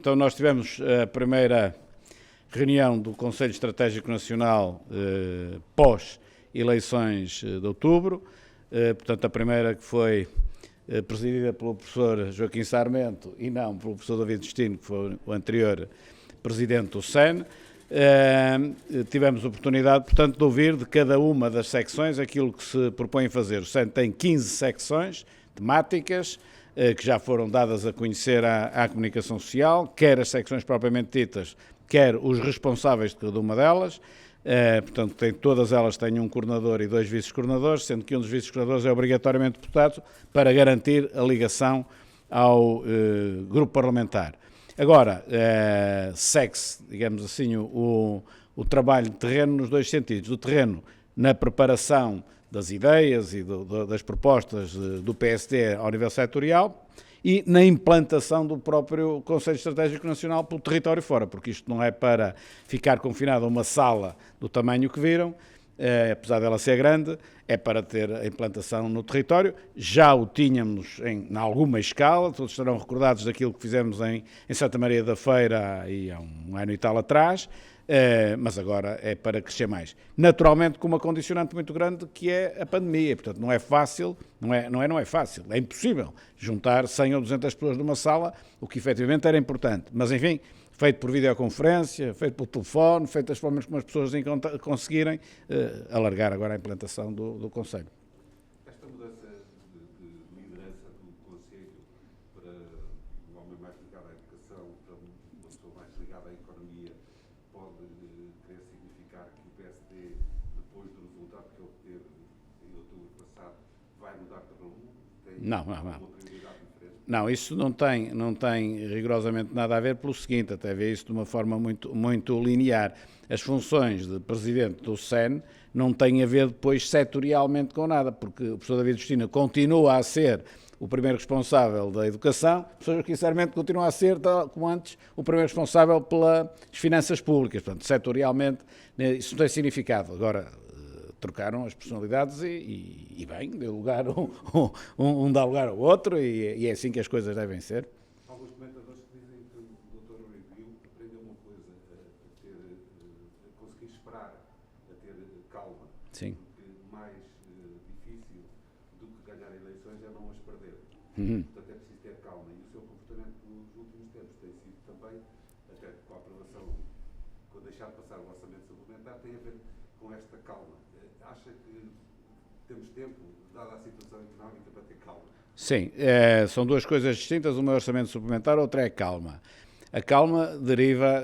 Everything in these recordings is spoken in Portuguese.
Então nós tivemos a primeira reunião do Conselho Estratégico Nacional pós-eleições de outubro, portanto a primeira que foi presidida pelo professor Joaquim Sarmento e não pelo professor David Destino, que foi o anterior presidente do SEN. Tivemos oportunidade, portanto, de ouvir de cada uma das secções aquilo que se propõe fazer. O SEN tem 15 secções temáticas, que já foram dadas a conhecer à comunicação social, quer as secções propriamente ditas, quer os responsáveis de cada uma delas. Portanto, todas elas têm um coordenador e 2 vice-coordenadores, sendo que um dos vice-coordenadores é obrigatoriamente deputado para garantir a ligação ao grupo parlamentar. Agora, segue-se, digamos assim, o trabalho de terreno nos 2 sentidos. O terreno na preparação das ideias e das propostas do PSD ao nível setorial e na implantação do próprio Conselho Estratégico Nacional pelo território fora, porque isto não é para ficar confinado a uma sala do tamanho que viram, apesar dela ser grande, é para ter a implantação no território. Já o tínhamos em alguma escala, todos estarão recordados daquilo que fizemos em Santa Maria da Feira há um ano e tal atrás, mas agora é para crescer mais. Naturalmente com uma condicionante muito grande que é a pandemia, portanto não é fácil, não é fácil, é impossível juntar 100 ou 200 pessoas numa sala, o que efetivamente era importante, mas enfim, feito por videoconferência, feito por telefone, feito das formas como as pessoas conseguirem alargar agora a implantação do Conselho. Esta mudança de liderança do Conselho para um homem mais ligado à educação, para uma pessoa mais ligada à economia, pode querer significar que o PSD, depois do resultado que obteve em outubro passado, vai mudar de rumo? Tem uma prioridade diferente? Não, isso não tem rigorosamente nada a ver pelo seguinte, até ver isso de uma forma muito linear. As funções de presidente do SEN não têm a ver depois setorialmente com nada, porque o professor David Destino continua a ser o primeiro responsável da educação, o professor Joaquim Sarmento continua a ser, tal como antes, o primeiro responsável pelas finanças públicas. Portanto, setorialmente, isso não tem significado. Agora, trocaram as personalidades e bem, deu lugar, um dá lugar ao outro e é assim que as coisas devem ser. Alguns comentadores que dizem que o Dr. Uribe aprendeu uma coisa, a conseguir esperar, a ter calma. Sim. Porque mais difícil do que ganhar eleições é não as perder. Portanto, é preciso ter calma. E o seu comportamento nos últimos tempos tem sido também, até com a aprovação, com deixar passar o orçamento suplementar, tem a ver com esta calma. Acha que temos tempo, dada a situação económica, para ter calma? Sim, são 2 coisas distintas, uma é orçamento suplementar, outra é calma. A calma deriva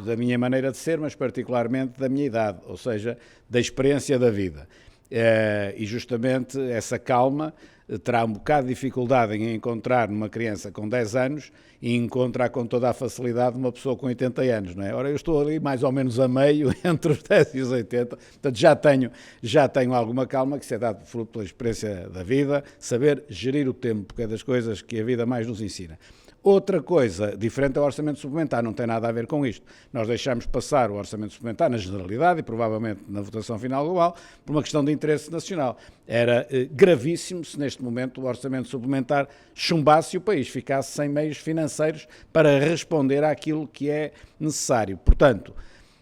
da minha maneira de ser, mas particularmente da minha idade, ou seja, da experiência da vida. E justamente essa calma terá um bocado de dificuldade em encontrar numa criança com 10 anos e encontrar com toda a facilidade uma pessoa com 80 anos, não é? Ora, eu estou ali mais ou menos a meio entre os 10 e os 80, portanto já tenho alguma calma, que se é dado fruto pela experiência da vida, saber gerir o tempo, que é das coisas que a vida mais nos ensina. Outra coisa diferente é o orçamento suplementar, não tem nada a ver com isto. Nós deixamos passar o orçamento suplementar na generalidade e provavelmente na votação final global por uma questão de interesse nacional. Era gravíssimo se neste momento o orçamento suplementar chumbasse e o país ficasse sem meios financeiros para responder àquilo que é necessário. Portanto,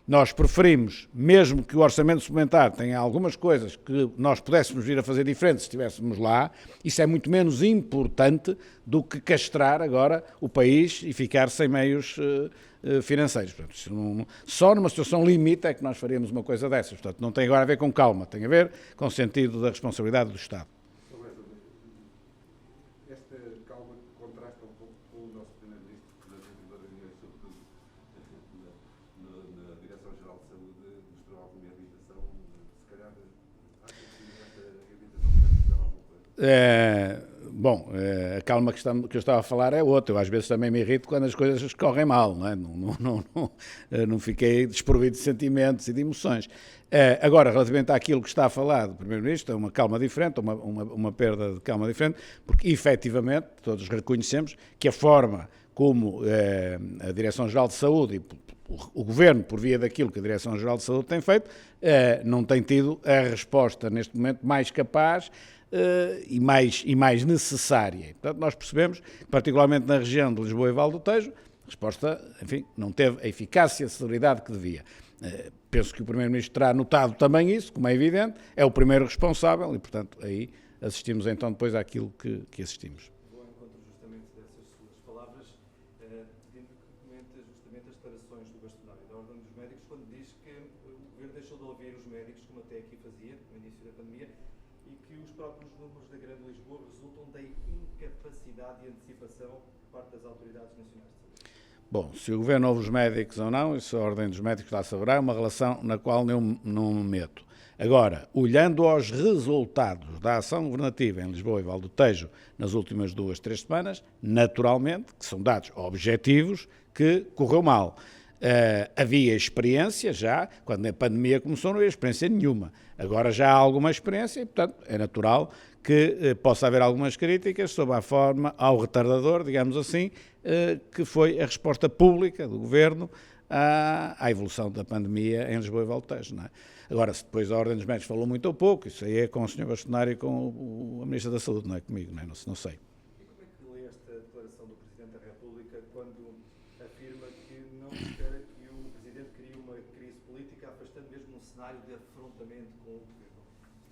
nós preferimos, mesmo que o orçamento suplementar tenha algumas coisas que nós pudéssemos vir a fazer diferente se estivéssemos lá, isso é muito menos importante do que castrar agora o país e ficar sem meios financeiros. Portanto, só numa situação limite é que nós faríamos uma coisa dessas. Portanto, não tem agora a ver com calma, tem a ver com o sentido da responsabilidade do Estado. Esta calma contrasta um pouco com o nosso Primeiro-Ministro, que nas últimas reuniões, sobretudo na Direção-Geral de Saúde, mostrou alguma irritação. Se calhar, acha que esta irritação pode dizer alguma coisa? Bom, a calma que eu estava a falar é outra. Eu às vezes também me irrito quando as coisas correm mal, não é? Não fiquei desprovido de sentimentos e de emoções. Agora, relativamente àquilo que está a falar do Primeiro-Ministro, é uma calma diferente, uma perda de calma diferente, porque efetivamente todos reconhecemos que a forma como a Direção-Geral de Saúde e o Governo, por via daquilo que a Direção-Geral de Saúde tem feito, não tem tido a resposta, neste momento, mais capaz e mais necessária. E, portanto, nós percebemos que, particularmente na região de Lisboa e Val do Tejo, a resposta, enfim, não teve a eficácia e a celeridade que devia. Penso que o Primeiro-Ministro terá notado também isso, como é evidente, é o primeiro responsável e, portanto, aí assistimos então depois àquilo que assistimos. Vou ao encontro justamente dessas suas palavras, pedindo que comente justamente as declarações do bastonário da Ordem dos Médicos, quando diz que o Governo deixou de ouvir os médicos, como até aqui fazia, no início da pandemia, e que os próprios números da Grande Lisboa resultam da incapacidade de antecipação por parte das autoridades nacionais de saúde. Bom, se o Governo ouve os médicos ou não, isso a Ordem dos Médicos lá saberá, é uma relação na qual eu não me meto. Agora, olhando aos resultados da ação governativa em Lisboa e Val do Tejo nas últimas 2-3 semanas, naturalmente, que são dados objetivos, que correu mal. Havia experiência já, quando a pandemia começou não havia experiência nenhuma. Agora já há alguma experiência e, portanto, é natural que possa haver algumas críticas sobre a forma, ao retardador, digamos assim, que foi a resposta pública do Governo à evolução da pandemia em Lisboa e Val do Tejo, não é? Agora, se depois a Ordem dos Médicos falou muito ou pouco, isso aí é com o Sr. Bastonário e com a Ministra da Saúde, não é comigo, não é? Não sei. E como é que lê esta declaração do Presidente da República quando afirma que não espera que o Presidente crie uma crise política, afastando mesmo um cenário de afrontamento com o Governo?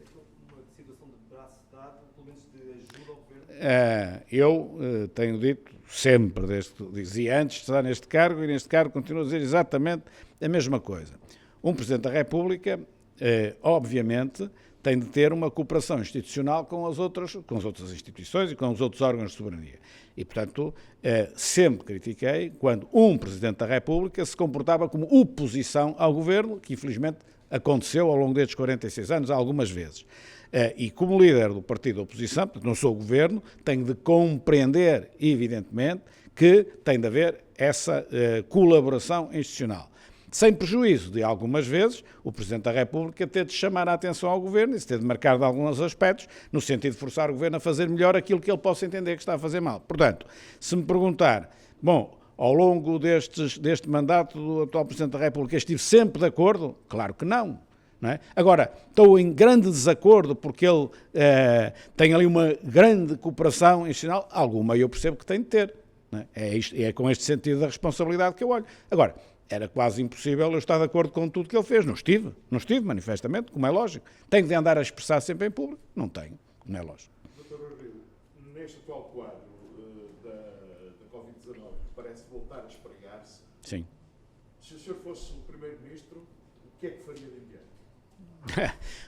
Isto é uma situação de braço dado, pelo menos de ajuda ao Governo? Eu tenho dito sempre, desde que dizia antes de estar neste cargo, e neste cargo continuo a dizer exatamente a mesma coisa. Um Presidente da República, obviamente, tem de ter uma cooperação institucional com as outras instituições e com os outros órgãos de soberania. E, portanto, sempre critiquei quando um Presidente da República se comportava como oposição ao Governo, que infelizmente aconteceu ao longo destes 46 anos algumas vezes. E como líder do partido da oposição, portanto não sou o Governo, tenho de compreender, evidentemente, que tem de haver essa colaboração institucional. Sem prejuízo de, algumas vezes, o Presidente da República ter de chamar a atenção ao Governo e se ter de marcar de alguns aspectos, no sentido de forçar o Governo a fazer melhor aquilo que ele possa entender que está a fazer mal. Portanto, se me perguntar, bom, ao longo deste mandato do atual Presidente da República estive sempre de acordo? Claro que não. Não é? Agora, estou em grande desacordo porque ele tem ali uma grande cooperação institucional, alguma eu percebo que tem de ter. Não é? É com este sentido da responsabilidade que eu olho. Agora, era quase impossível eu estar de acordo com tudo que ele fez. Não estive, manifestamente, como é lógico. Tenho de andar a expressar sempre em público? Não tenho, como é lógico. Dr. Rio, neste atual quadro da Covid-19, que parece voltar a espregar-se, Sim. Se o senhor fosse o Primeiro-Ministro, o que é que faria de imediato?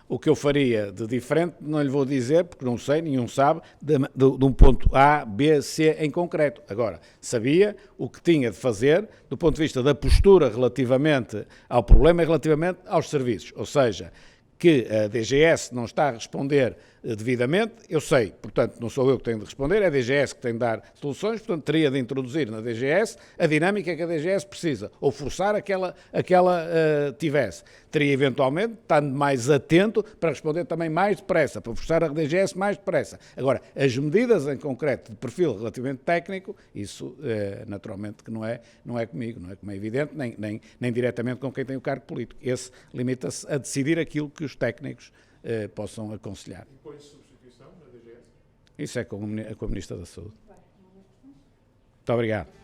O que eu faria de diferente não lhe vou dizer, porque não sei, nenhum sabe, de um ponto A, B, C em concreto. Agora, sabia o que tinha de fazer do ponto de vista da postura relativamente ao problema e relativamente aos serviços. Ou seja, que a DGS não está a responder devidamente, eu sei, portanto, não sou eu que tenho de responder, é a DGS que tem de dar soluções, portanto, teria de introduzir na DGS a dinâmica que a DGS precisa, ou forçar a que ela tivesse. Teria, eventualmente, estando mais atento para responder também mais depressa, para forçar a DGS mais depressa. Agora, as medidas em concreto de perfil relativamente técnico, isso, naturalmente, que não é comigo, não é como é evidente, nem diretamente com quem tem o cargo político. Esse limita-se a decidir aquilo que os técnicos possam aconselhar. E põe substituição na DGS? Isso é com a Ministra da Saúde. Muito obrigado.